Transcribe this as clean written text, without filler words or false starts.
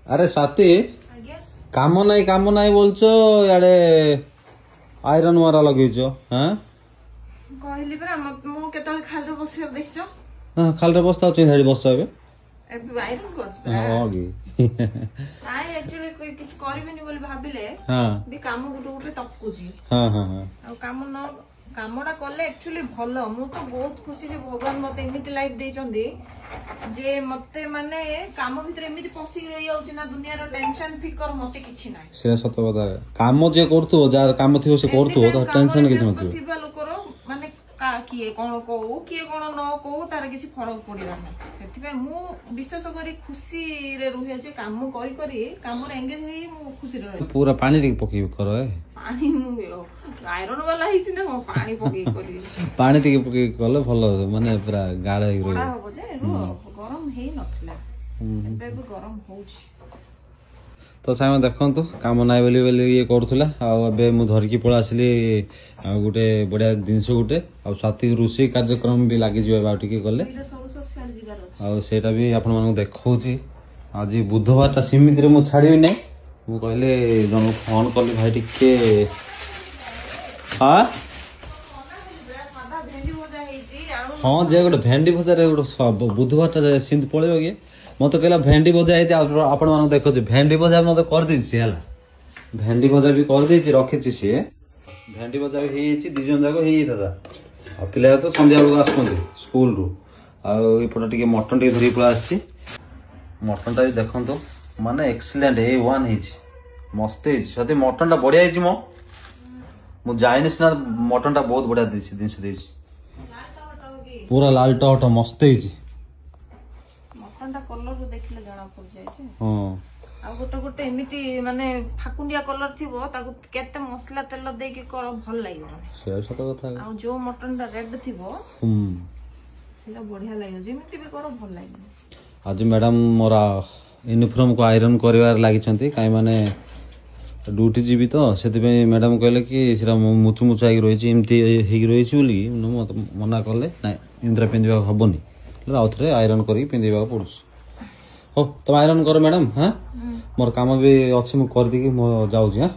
अरे स्वाति काम नाई बोलछ याडे आयरन मारा लगेछ हां कहली परा मु केतल खालरे बसियो देखछ हां खालरे बसता छ हेडी बसछ एबे एबे आयरन करछ हां ओगे आई एक्चुअली कोई किछ करबेनी बोली भाबिले हां बे काम गुटे टपकुची हां हां हां आ काम न कामडा कले एक्चुअली भलो मु तो बहुत खुशी जे भगवान मते एमिति लाइफ देचंदी जे मते माने काम भीतर एमिति पसी रही जाउची ना दुनिया रो टेंशन फिकर मते किछि नाही से सत बता काम जे करथु जार काम थिओ से करथु त टेंशन किछ नथि थिबा लोकर माने का किए कोन को किए कोन न को तार किछि फरक पड़िला ना सेति मु विशेष करी खुशी रे रुहे जे काम करी करी काम रे एंगेज हेई मु खुशी रहे पूरा पानी रे पकी कर पानी मु आयरन वाला हिछि ना पानी पकी करी पानी टिके पकी कले भलो माने पूरा गाढ़ा हे बड़ा हो जे गरम हेई नथला एबे गरम होउछि तो साइम देखंतु काम नाइ बोली बोली ये करथुला आ एबे मु धरकी पळा आसली गुटे बढ़िया जिनस गुटे आ साथी रुसी कार्यक्रम भी लागि जिवे बा टिके गले आ सेटा भी आपन मानु देखौची आज बुधवार ता सीमित रे मु छाडीबी नै मु कहले जन फोन करली भाई टिके हां हां जे गुटे भेंडी भजा रे गुटे बुधवार ता सिंध पळेबो के मत कहला भेंडी भजा है आपण मान देखो भेंडी भजा मत कर दी है भेंडी भजा भी कर दी रखी सी भेंडी भजा भी दी जन जाक दादा आ पिला तो संध्या बेलू आसुँच स्कूल रु आईपटे टे मटन टे धरी पड़ा आसी मटन टा देखो तो माने एक्सीलेंट A1 मस्त है मटन टा बढ़िया है मु जाइनी सीना मटन टा बहुत बढ़िया जिनस पूरा लाल टट मस्त है कलर देखले जाना पड़ जाय हां आ गोटे एमिति माने फाकुंडिया कलर थिबो ताकू केते मसला तेल दे के कर भल लागियो से सत कथा आ जो मटन दा रेड थिबो सेला बढ़िया लागियो जेमिति भी कर भल लागियो आज मैडम मोरा यूनिफॉर्म को आयरन करबार लागि छंती काई माने ड्यूटी जीवी तो सेति पे मैडम कहले कि सिरा मुचु मुचु आइ रही छी एमती हेइ रही छी बोली मना करले ना इंद्रा पिंदिबा हबनी आउथरे आयरन करी पिंदिबा पड़ुस हो तुम आयरन करो मैडम हाँ मोर काम भी अच्छी मु कर दी कि मो जाऊँ हाँ।